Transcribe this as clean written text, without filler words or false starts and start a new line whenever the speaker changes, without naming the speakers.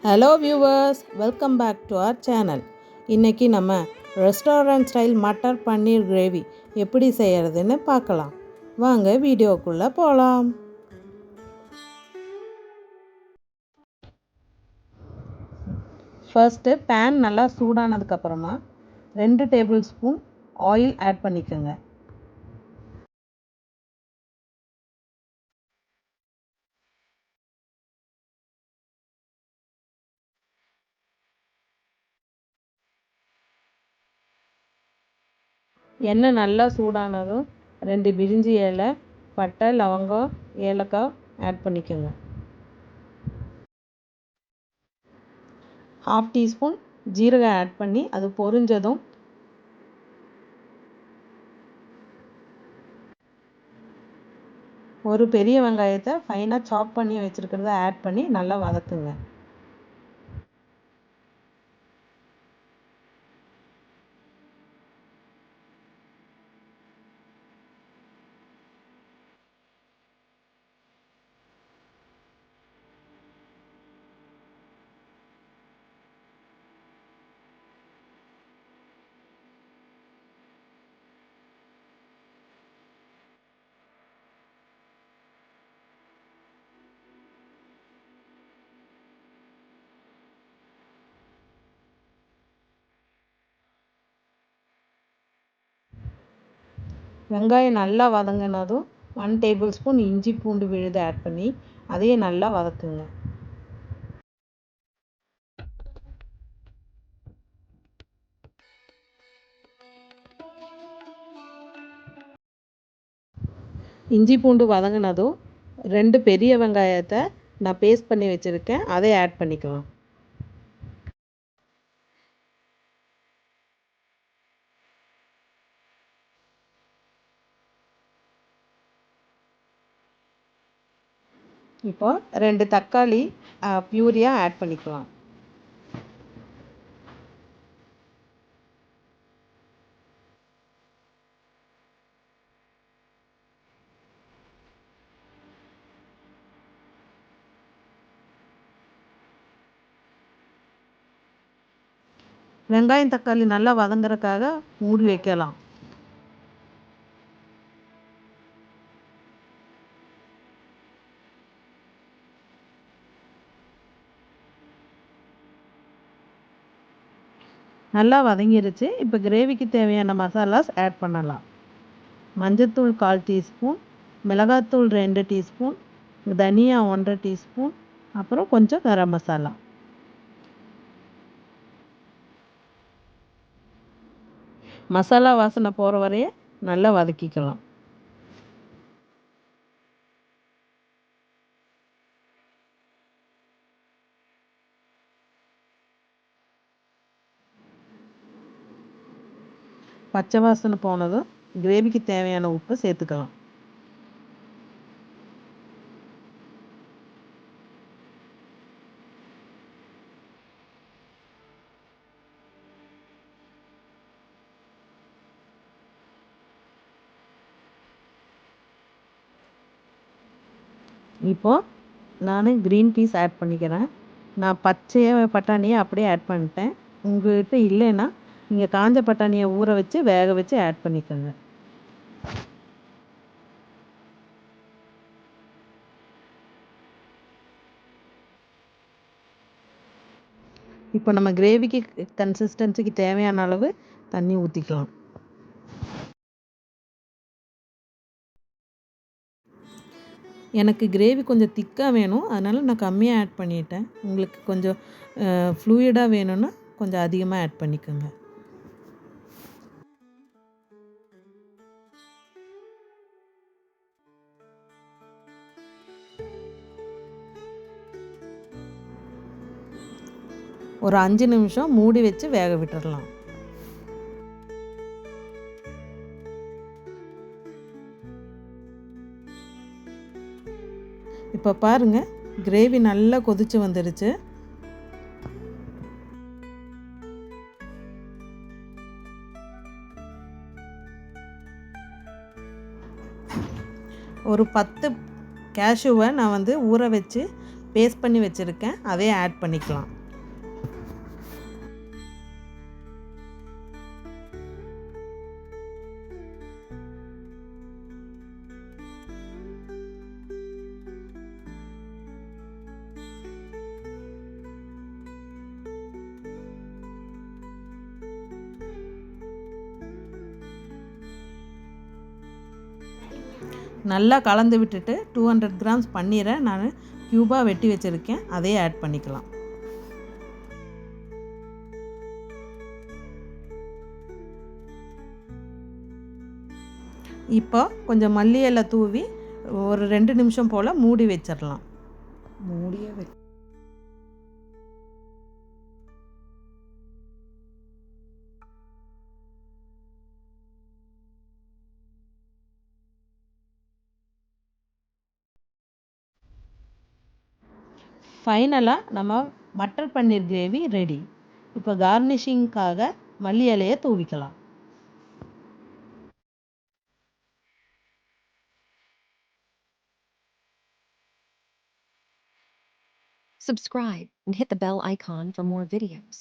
Hello viewers, welcome back to our channel. இன்றைக்கி நம்ம restaurant style matar paneer gravy எப்படி செய்கிறதுன்னு பார்க்கலாம். வாங்க வீடியோக்குள்ளே போகலாம். ஃபர்ஸ்ட்டு பேன் நல்லா சூடானதுக்கப்புறமா 2 டேபிள் ஸ்பூன் ஆயில் ஆட் பண்ணிக்கோங்க. எண்ணெய் நல்லா சூடானதும் 2 பிரிஞ்சி இலை, பட்டை, லவங்கம், ஏலக்காய் ஆட் பண்ணிக்கோங்க. 1/2 டீஸ்பூன் ஜீரகம் ஆட் பண்ணி அது பொரிஞ்சதும் ஒரு பெரிய வெங்காயத்தை ஃபைனாக சாப் பண்ணி வச்சுருக்கிறத ஆட் பண்ணி நல்லா வதக்குங்க. வெங்காயம் நல்லா வதங்கினதும் 1 டேபிள் ஸ்பூன் இஞ்சி பூண்டு விழுது ஆட் பண்ணி அதையே நல்லா வதக்குங்க. இஞ்சி பூண்டு வதங்கினதும் 2 பெரிய வெங்காயத்தை நான் பேஸ்ட் பண்ணி வச்சுருக்கேன், அதை ஆட் பண்ணிக்கலாம். இப்போ 2 தக்காளி பியூரியாக ஆட் பண்ணிக்கலாம். வெங்காயம் தக்காளி நல்லா வதங்குறதுக்காக மூடி வைக்கலாம். நல்லா வதங்கிருச்சு. இப்போ கிரேவிக்கு தேவையான மசாலாஸ் ஆட் பண்ணலாம். மஞ்சத்தூள் 1/4 டீஸ்பூன், மிளகாத்தூள் 2 டீஸ்பூன், தனியா 1/2 டீஸ்பூன், அப்புறம் கொஞ்சம் கரம் மசாலா. மசாலா வாசனை போகிற வரைய நல்லா வதக்கிக்கலாம். பச்சை வாசனை போனதும் கிரேவிக்கு தேவையான உப்பு சேர்த்துக்கலாம். இப்போது நான் க்ரீன் பீஸ் ஆட் பண்ணிக்கிறேன். நான் பச்சையாக பட்டாணியை அப்படியே ஆட் பண்ணிட்டேன். உங்கள்கிட்ட இல்லைன்னா நீங்கள் காஞ்ச பட்டாணியை ஊற வச்சு வேக வச்சு ஆட் பண்ணிக்கோங்க. இப்போ நம்ம கிரேவிக்கு கன்சிஸ்டன்சிக்கு தேவையான அளவு தண்ணி ஊற்றிக்கலாம். எனக்கு கிரேவி கொஞ்சம் திக்காக வேணும், அதனால் நான் கம்மியாக ஆட் பண்ணிட்டேன். உங்களுக்கு கொஞ்சம் ஃப்ளூயிடாக வேணும்னா கொஞ்சம் அதிகமாக ஆட் பண்ணிக்கோங்க. ஒரு 5 நிமிஷம் மூடி வச்சு வேக விட்டுடலாம். இப்போ பாருங்கள், கிரேவி நல்லா கொதிச்சு வந்துடுச்சு. ஒரு 10 கேஷ்யூவை நான் ஊற வச்சு பேஸ்ட் பண்ணி வச்சுருக்கேன், அதையும் ஆட் பண்ணிக்கலாம். நல்லா கலந்து விட்டுட்டு 200 கிராம்ஸ் பன்னீரை நான் க்யூபாக வெட்டி வச்சுருக்கேன், அதையே ஆட் பண்ணிக்கலாம். இப்போ கொஞ்சம் மல்லி இலை தூவி ஒரு 2 நிமிஷம் போல் மூடி வச்சிடலாம். ஃபைனலாக நம்ம மட்டர் பன்னீர் கிரேவி ரெடி. இப்போ கார்னிஷிங்காக மல்லி இலையை தூவிக்கலாம்.
Subscribe and hit the bell icon for more videos.